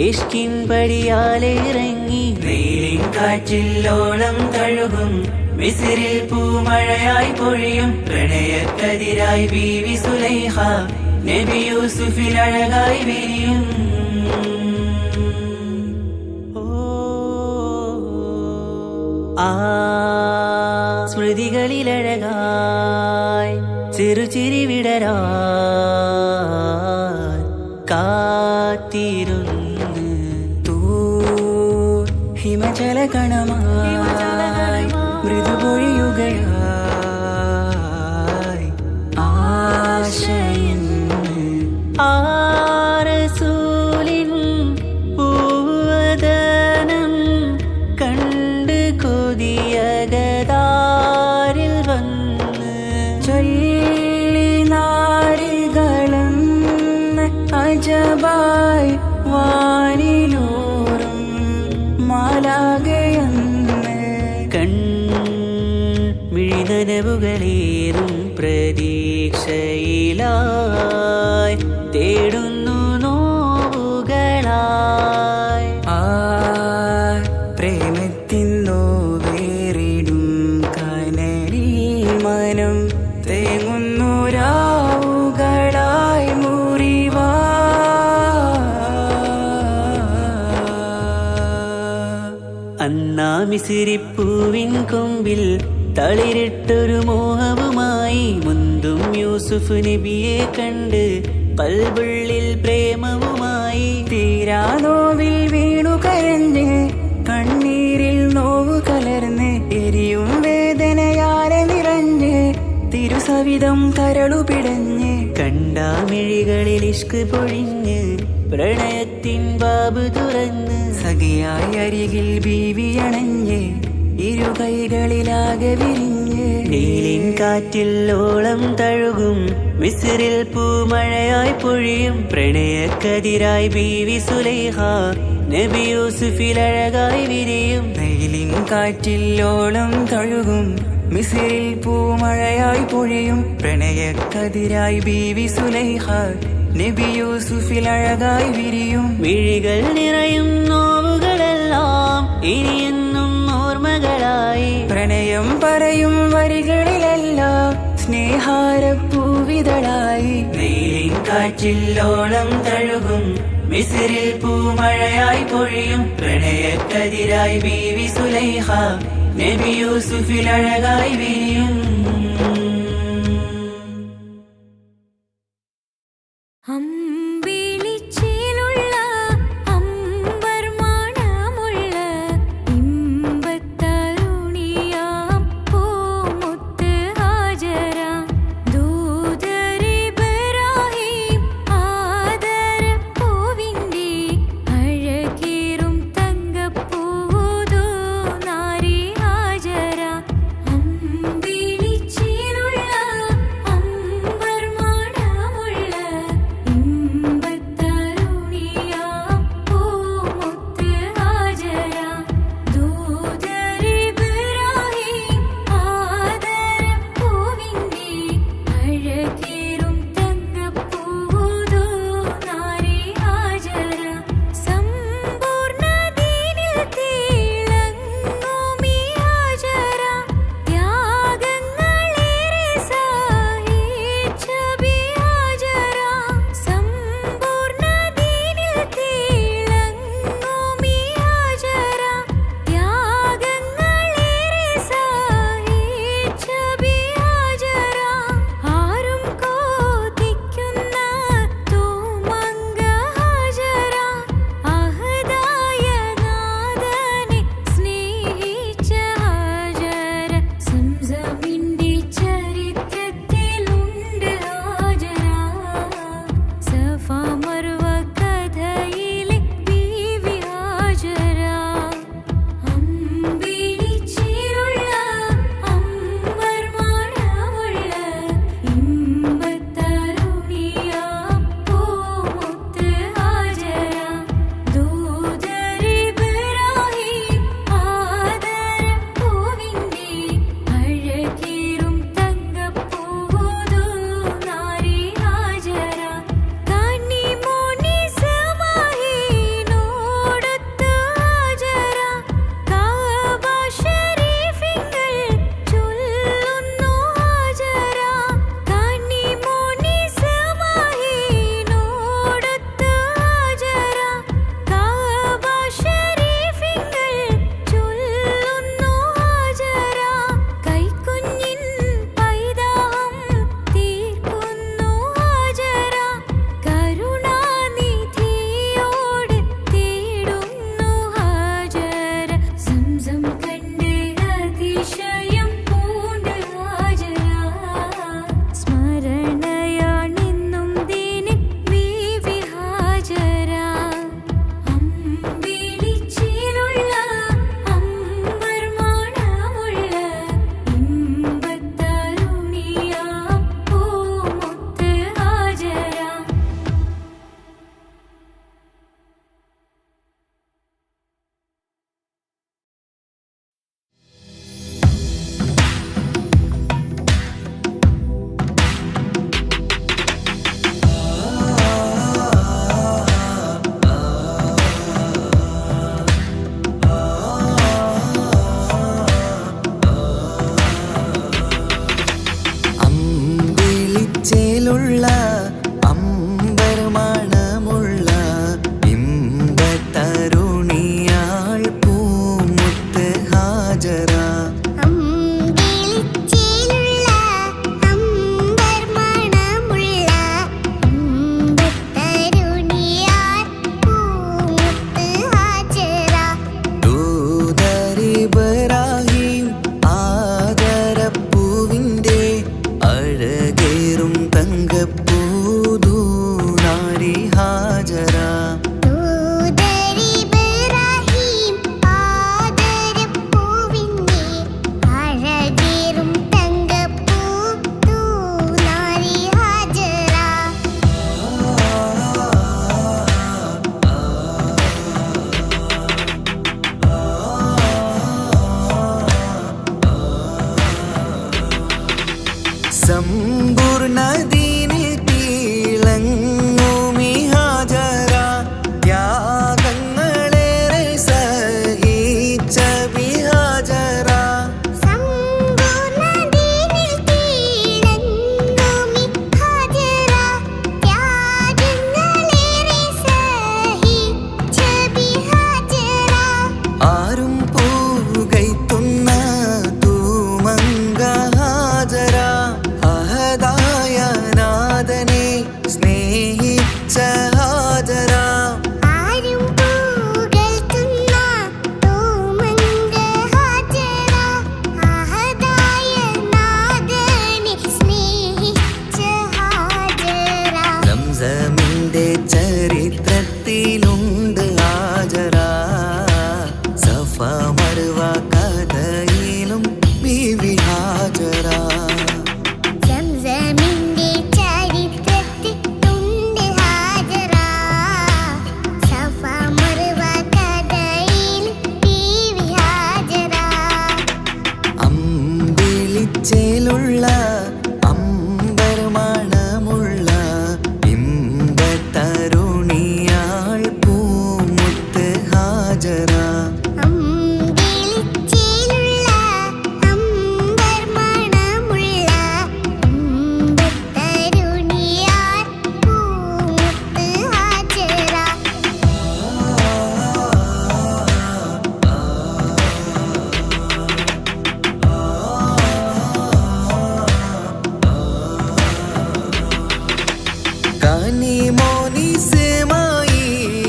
ഇഷ്കിൻ പടിയാലെ ഇറങ്ങി നീലിൻ കാറ്റിൽ ഓളം തഴുകും മിസ്രിൽ പൂമഴയായി പൊഴിയും പ്രണയക്കതിരായി ബീവി സുലൈഹ നബി യൂസുഫിൽ അഴകായി വിരിയും ആ സ്മൃതികളിലഴകായി ചെറുചിരി വിടരാൻ കാത്തിരുന്ന് ഹിമജല കണമായി മൃദുപൊഴിയുകയായി ആശയിന്ന് ആ കനവുകളേറും പ്രതീക്ഷയിലായി തേടുന്നു നോവുകളായി. പ്രേമത്തിന്നോ വേറിടും കനലിൽ മനം തേങ്ങുന്നു രാവുകളായി മുറിവാ. അന്നാ മിസിരിപ്പൂവിൻ കൊമ്പിൽ തളിരിട്ടൊരു മോഹവുമായി മുന്തും യൂസുഫ് നബിയെ കണ്ട് കൽബുള്ളിൽ പ്രേമവുമായി. തീരാനോവിൽ വീണു കരഞ്ഞ് കണ്ണീരിൽ നോവു കലർന്ന് എരിയും വേദനയാലെ നിറഞ്ഞ് തിരുസവിധം കരളുപിടഞ്ഞ് കണ്ടാമിഴികളിൽ ഇഷ്ക് പൊഴിഞ്ഞ് പ്രണയത്തിൻ ബാബ് തുറന്ന് സഖിയായി അരികിൽ ബീവിയണഞ്ഞ് ഇരു കൈകളിലാകെ വിരിഞ്ഞ് നീലിൻ കാറ്റിൽ ഓളം തഴുകും മിസ്രിൽ പൂമഴയായി പൊഴിയും പ്രണയക്കതിരായി ബീവി സുലൈഹ നബി യൂസുഫിൽ അഴകായി വിരിയും. നെയിലിൻ കാറ്റില്ലോളം തഴുകും മിസിറിൽ പൂമഴയായി പൊഴിയും പ്രണയക്കതിരായി ബീവി സുലൈഹ നബി യൂസുഫിൽ അഴകായി വിരിയും. മിഴികൾ നിറയും നോവുകളെല്ലാം ഇനിയെന്നും ഓർമ്മകളായി. പ്രണയം പറയും വരികളിലെല്ലാം സ്നേഹാരപ്പൂവിതളായി. നീലിൻ കാറ്റില്ലോളം തഴുകും മിസ്രിൽ പൂമഴയായി പൊഴിയും പ്രണയക്കതിരായി ബീവി സുലൈഹ നബി യൂസുഫിൽ അഴകായി വിരിയും. അമ്പിളിച്ചേലുള്ള അമ്പർ മണമുള്ള ഇമ്പത്തരുണിയാം പൂമുത്ത് ഹാജര ദൂതരിബ്രാഹിം ആദരപ്പൂവിൻ്റെ അഴകേറും തങ്കപ്പൂതോ നാരി ഹാജര. അമ്പിളിച്ചേലുള്ള അമ്പർ മണമുള്ള സ്നേഹിച്ച ഹാജറ. ആരും പുകഴ്ത്തുന്ന തൂമങ്ക ഹാജറ, അഹദായ നാഥനെ സ്നേഹിച്ച ഹാജറ. സംസമിന്റെ ചരിത്രത്തിലുണ്ട് ഹാജറ, സഫ മർവ കഥയിലും ബീവി ഹാജറ. സംസമിന്റെ ചരിത്രത്തിലുണ്ട് ഹാജറ, സഫ മർവ കഥയിൽ ബീവി ഹാജറ. അമ്പിളിച്ചേലുള്ള അമ്പർമണമുള്ള ഇമ്പത്തരുണിയാൾ പൂമുത്ത് ഹാജറ. അമ്പിളിച്ചേലുള്ള അമ്പർമണമുള്ള ഇമ്പത്തരുണിയാർ പൂമുത്ത് ഹാജറ.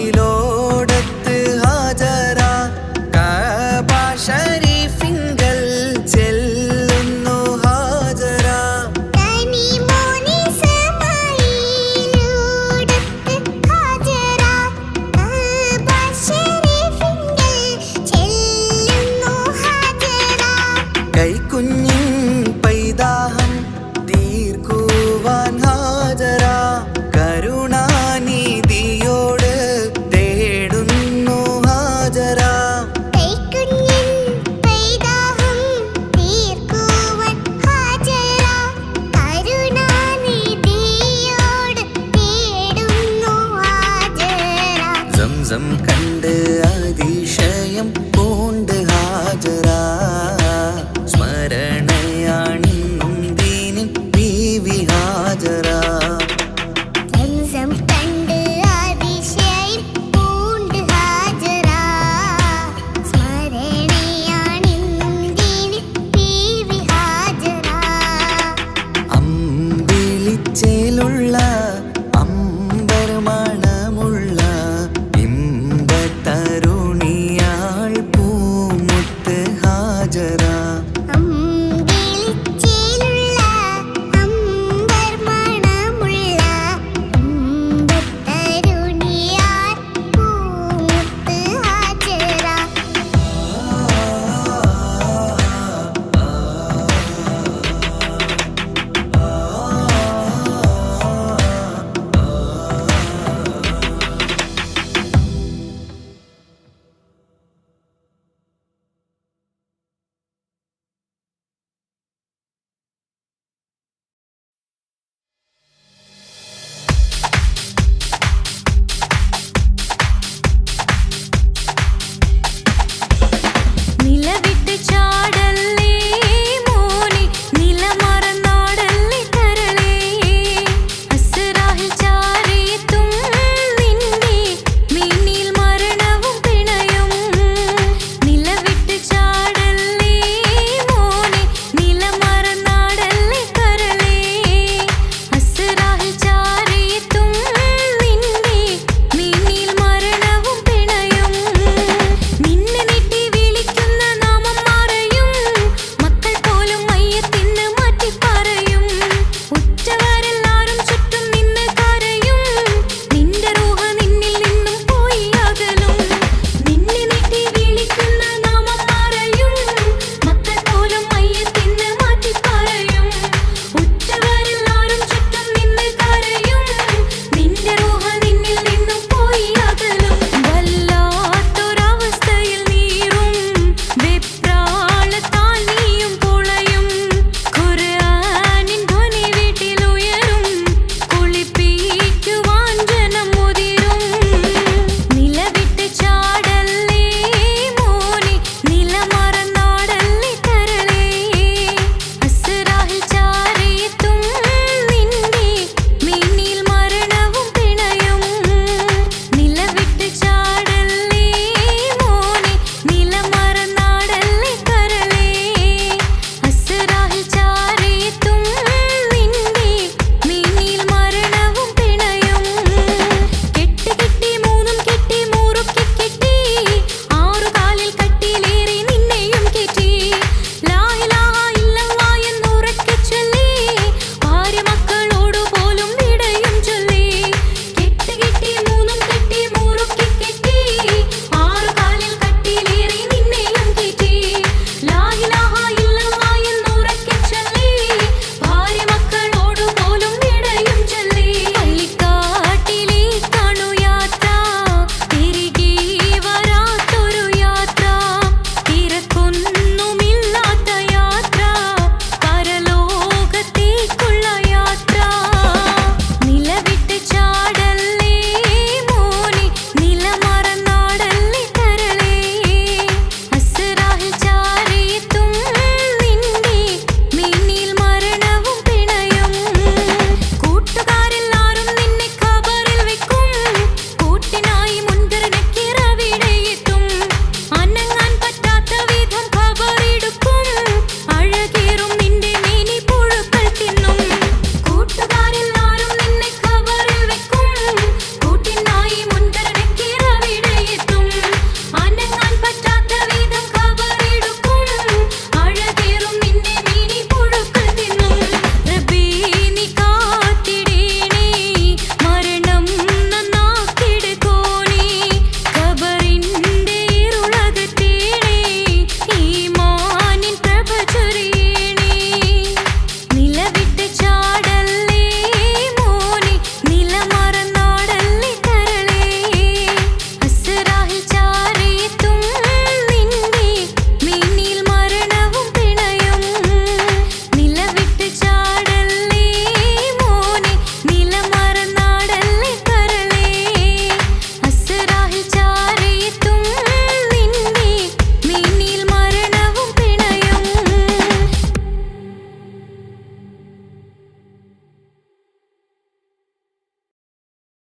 കനിമോനിസ്മായിലോടത്ത് ഹാജറ, കഅബ ശരീഫിങ്കൽ ചെല്ലുന്നു ഹാജറ. കനിമോനിസ്മായിലോടത്ത് ഹാജറ, കഅബ ശരീഫിങ്കൽ ചെല്ലുന്നു ഹാജറ. കൈക്കുഞ്ഞിൻ പൈതാഹം തീർക്കുവാൻ ഹാജറ, കരുണാനിധിയോട് തേടുന്നു ഹാജറ. കൈക്കുഞ്ഞിൻ പൈതാഹം തീർക്കുവാൻ ഹാജറ, കരുണാനിധിയോട് തേടുന്നു ഹാജറ. സംസം